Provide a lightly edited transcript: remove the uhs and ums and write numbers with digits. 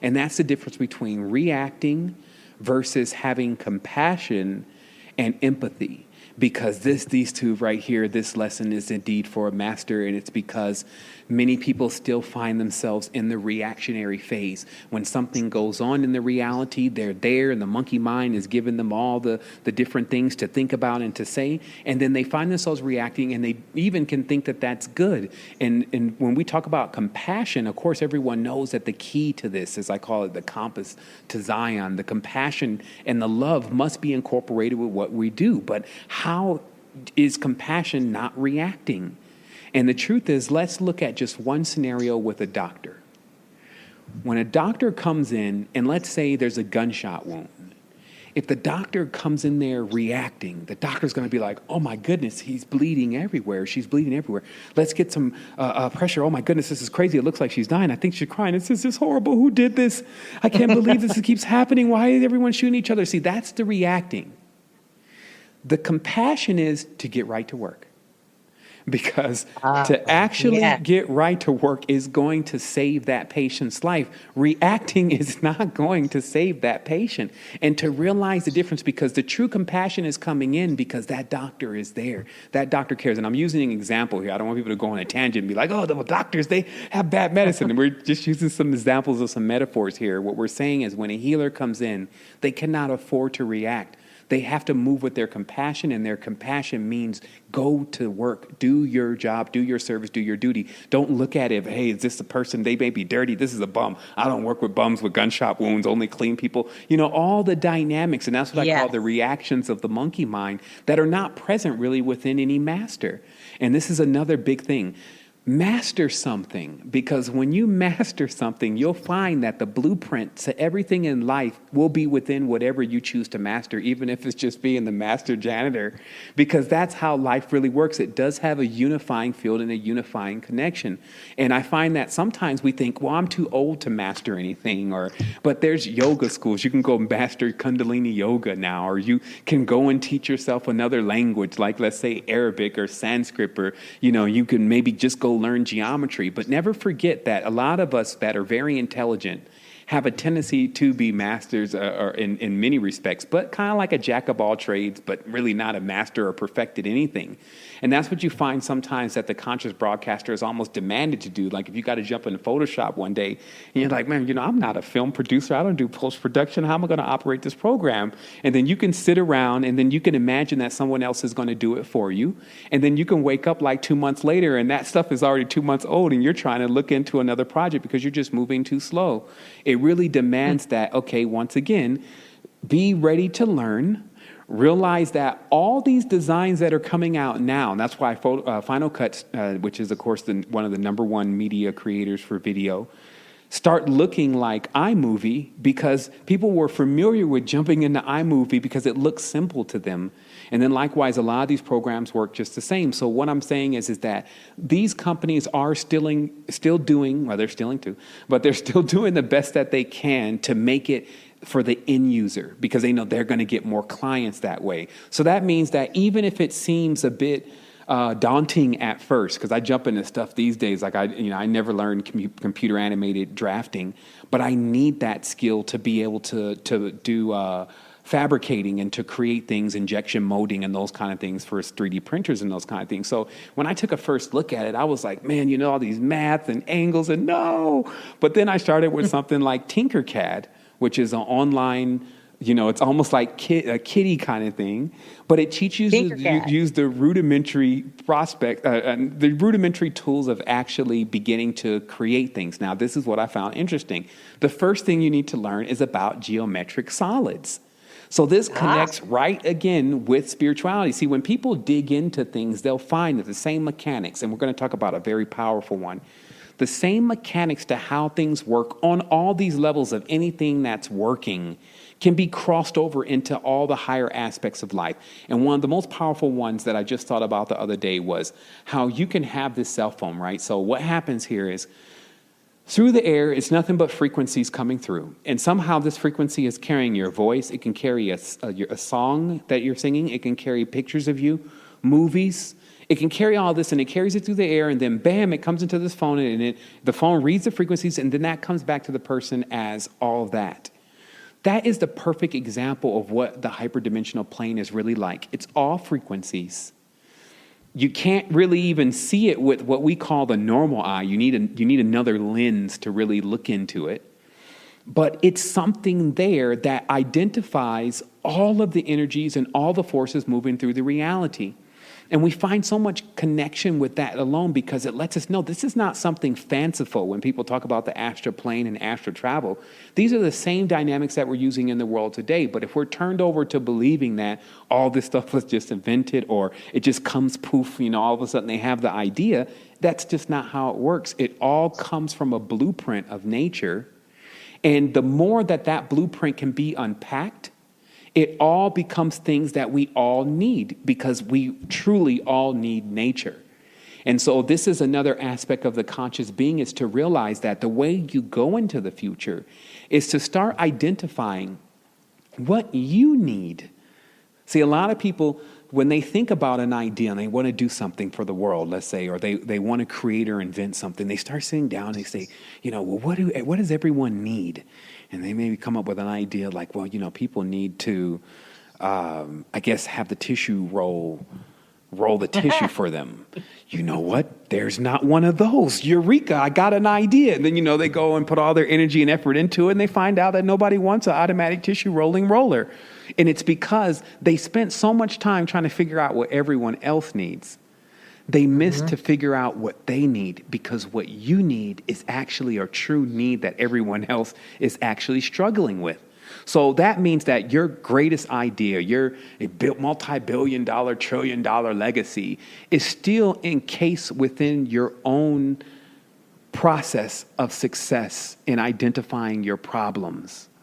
And that's the difference between reacting versus having compassion and empathy. Because these two right here, this lesson is indeed for a master, and it's because many people still find themselves in the reactionary phase. When something goes on in the reality, they're there, and the monkey mind is giving them all the different things to think about and to say, and then they find themselves reacting, and they even can think that that's good. And when we talk about compassion, of course, everyone knows that the key to this, as I call it, the compass to Zion, the compassion and the love must be incorporated with what we do. But how is compassion not reacting? And the truth is, let's look at just one scenario with a doctor. When a doctor comes in, and let's say there's a gunshot wound, if the doctor comes in there reacting, the doctor's going to be like, oh my goodness, he's bleeding everywhere. She's bleeding everywhere. Let's get some pressure. Oh my goodness, this is crazy. It looks like she's dying. I think she's crying. This is horrible. Who did this? I can't believe this keeps happening. Why is everyone shooting each other? See, that's the reacting. The compassion is to get right to work. Because to actually get right to work is going to save that patient's life. Reacting is not going to save that patient. And to realize the difference, because the true compassion is coming in because that doctor is there. That doctor cares. And I'm using an example here. I don't want people to go on a tangent and be like, oh, the doctors, they have bad medicine. And we're just using some examples of some metaphors here. What we're saying is when a healer comes in, they cannot afford to react. They have to move with their compassion, and their compassion means go to work, do your job, do your service, do your duty. Don't look at it, hey, is this a person? They may be dirty. This is a bum. I don't work with bums with gunshot wounds, only clean people. You know, all the dynamics, and that's what I call the reactions of the monkey mind that are not present really within any master. And this is another big thing. Master something, because when you master something, you'll find that the blueprint to everything in life will be within whatever you choose to master, even if it's just being the master janitor, because that's how life really works. It does have a unifying field and a unifying connection. And I find that sometimes we think, well, I'm too old to master anything, but there's yoga schools. You can go master Kundalini yoga now, or you can go and teach yourself another language, like let's say Arabic or Sanskrit, or, you can maybe just go learn geometry. But never forget that a lot of us that are very intelligent have a tendency to be masters or in many respects, but kind of like a jack of all trades, but really not a master or perfected anything. And that's what you find sometimes that the conscious broadcaster is almost demanded to do. Like if you got to jump into Photoshop one day and you're like, man, I'm not a film producer. I don't do post-production. How am I going to operate this program? And then you can sit around and then you can imagine that someone else is going to do it for you. And then you can wake up like 2 months later and that stuff is already 2 months old and you're trying to look into another project because you're just moving too slow. It really demands that, okay, once again, be ready to learn. Realize that all these designs that are coming out now, and that's why Final Cut, which is, of course, one of the number one media creators for video, start looking like iMovie because people were familiar with jumping into iMovie because it looks simple to them. And then likewise, a lot of these programs work just the same. So what I'm saying is that these companies are still doing, well, they're stealing too, but they're still doing the best that they can to make it for the end user because they know they're going to get more clients that way. So that means that even if it seems a bit daunting at first, because I jump into stuff these days, like I never learned computer animated drafting, but I need that skill to be able to do fabricating and to create things, injection molding and those kind of things for 3D printers and those kind of things. So when I took a first look at it, I was like, man, all these math and angles and no. But then I started with something like Tinkercad, which is an online, it's almost like a kitty kind of thing, but it teaches you to use the rudimentary the rudimentary tools of actually beginning to create things. Now, this is what I found interesting. The first thing you need to learn is about geometric solids. So this connects right again with spirituality. See, when people dig into things, they'll find that the same mechanics, and we're going to talk about a very powerful one, the same mechanics to how things work on all these levels of anything that's working can be crossed over into all the higher aspects of life. And one of the most powerful ones that I just thought about the other day was how you can have this cell phone, right? So what happens here is through the air, it's nothing but frequencies coming through. And somehow this frequency is carrying your voice. It can carry a song that you're singing. It can carry pictures of you, movies. It can carry all this, and it carries it through the air, and then bam, it comes into this phone, and the phone reads the frequencies, and then that comes back to the person as all that. That is the perfect example of what the hyperdimensional plane is really like. It's all frequencies. You can't really even see it with what we call the normal eye. You need another lens to really look into it. But it's something there that identifies all of the energies and all the forces moving through the reality. And we find so much connection with that alone because it lets us know this is not something fanciful when people talk about the astral plane and astral travel. These are the same dynamics that we're using in the world today. But if we're turned over to believing that all this stuff was just invented or it just comes poof, all of a sudden they have the idea, that's just not how it works. It all comes from a blueprint of nature. And the more that blueprint can be unpacked, it all becomes things that we all need because we truly all need nature. And so this is another aspect of the conscious being, is to realize that the way you go into the future is to start identifying what you need. See, a lot of people, when they think about an idea and they want to do something for the world, let's say, or they want to create or invent something, they start sitting down and they say, well, what does everyone need? And they maybe come up with an idea like, well, people need to, I guess, have the tissue roll the tissue for them. You know what? There's not one of those. Eureka, I got an idea. And then, they go and put all their energy and effort into it, and they find out that nobody wants an automatic tissue rolling roller. And it's because they spent so much time trying to figure out what everyone else needs. They miss to figure out what they need, because what you need is actually a true need that everyone else is actually struggling with. So that means that your greatest idea, your multi-billion-dollar, trillion-dollar legacy is still encased within your own process of success in identifying your problems.